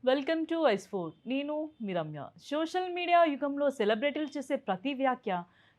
Welcome to ఐస్4. నేను మీ Ramya. Social media యుగంలో సెలబ్రిటీలు చేసే ప్రతి వ్యాఖ్య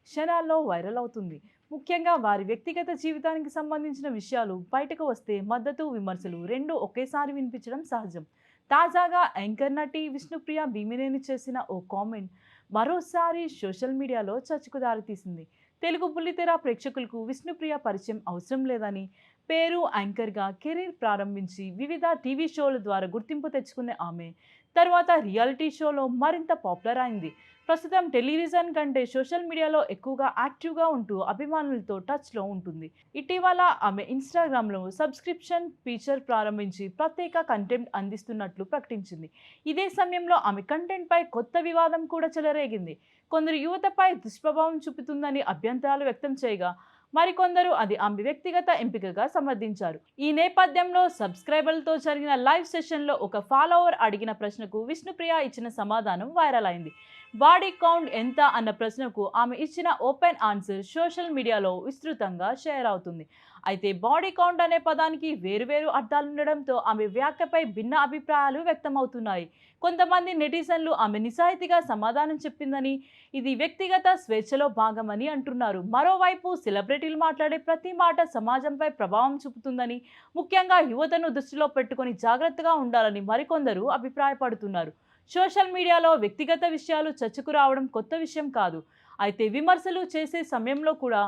క్షణాల్లో వైరల్ అవుతుంది. ముఖ్యంగా వారి వ్యక్తిగత జీవితానికి సంబంధించిన విషయాలు బయటకు వస్తే మద్దతు, విమర్శలు రెండు ఒకేసారి వినిపించడం సహజం. తాజాగా యాంకర్ నటి విష్ణుప్రియ భీమినేని చేసిన ఓ కామెంట్ మరోసారి సోషల్ మీడియాలో చర్చకు దారితీసింది. తెలుగు బుల్లితెర ప్రేక్షకులకు విష్ణుప్రియ పరిచయం అవసరం లేదని, పేరు యాంకర్గా కెరీర్ ప్రారంభించి వివిధ టీవీ షోల ద్వారా గుర్తింపు తెచ్చుకునే ఆమె తర్వాత రియాలిటీ షోలో మరింత పాపులర్ అయింది. ప్రస్తుతం టెలివిజన్ కంటే సోషల్ మీడియాలో ఎక్కువగా యాక్టివ్గా ఉంటూ అభిమానులతో టచ్లో ఉంటుంది. ఇటీవల ఆమె ఇన్స్టాగ్రామ్లో సబ్స్క్రిప్షన్ ఫీచర్ ప్రారంభించి ప్రత్యేక కంటెంట్ అందిస్తున్నట్లు ప్రకటించింది. ఇదే సమయంలో ఆమె కంటెంట్పై కొత్త వివాదం కూడా చెలరేగింది. కొందరు యువతపై దుష్ప్రభావం చూపుతుందని అభ్యంతరాలు వ్యక్తం చేయగా, మరికొందరు అది ఆమె వ్యక్తిగత ఎంపికగా సమర్థించారు. ఈ నేపథ్యంలో సబ్స్క్రైబర్లతో జరిగిన లైవ్ సెషన్లో ఒక ఫాలోవర్ అడిగిన ప్రశ్నకు విష్ణుప్రియ ఇచ్చిన సమాధానం వైరల్ అయింది. బాడీ కౌంట్ ఎంత అన్న ప్రశ్నకు ఆమె ఇచ్చిన ఓపెన్ ఆన్సర్ సోషల్ మీడియాలో విస్తృతంగా షేర్ అవుతుంది. అయితే బాడీ కౌంట్ అనే పదానికి వేరువేరు అర్థాలుండడంతో ఆమె వ్యాఖ్యపై భిన్న అభిప్రాయాలు వ్యక్తమవుతున్నాయి. కొంతమంది నెటిజన్లు ఆమె నిజాయితీగా సమాధానం చెప్పిందని, ఇది వ్యక్తిగత స్వేచ్ఛలో భాగమని అంటున్నారు. మరోవైపు సెలబ్రిటీలు మాట్లాడే ప్రతి మాట సమాజంపై ప్రభావం చూపుతుందని, ముఖ్యంగా యువతను దృష్టిలో పెట్టుకొని జాగ్రత్తగా ఉండాలని మరికొందరు అభిప్రాయపడుతున్నారు. సోషల్ మీడియాలో వ్యక్తిగత విషయాలు చర్చకు రావడం కొత్త విషయం కాదు. అయితే విమర్శలు చేసే సమయంలో కూడా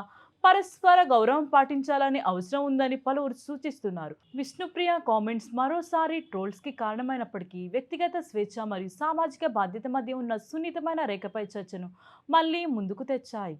పరస్పర గౌరవం పాటించాలని అవసరం ఉందని పలువురు సూచిస్తున్నారు. విష్ణుప్రియ కామెంట్స్ మరోసారి ట్రోల్స్కి కారణమైనప్పటికీ వ్యక్తిగత స్వేచ్ఛ మరియు సామాజిక బాధ్యత మధ్య ఉన్న సున్నితమైన రేఖపై చర్చను మళ్ళీ ముందుకు తెచ్చాయి.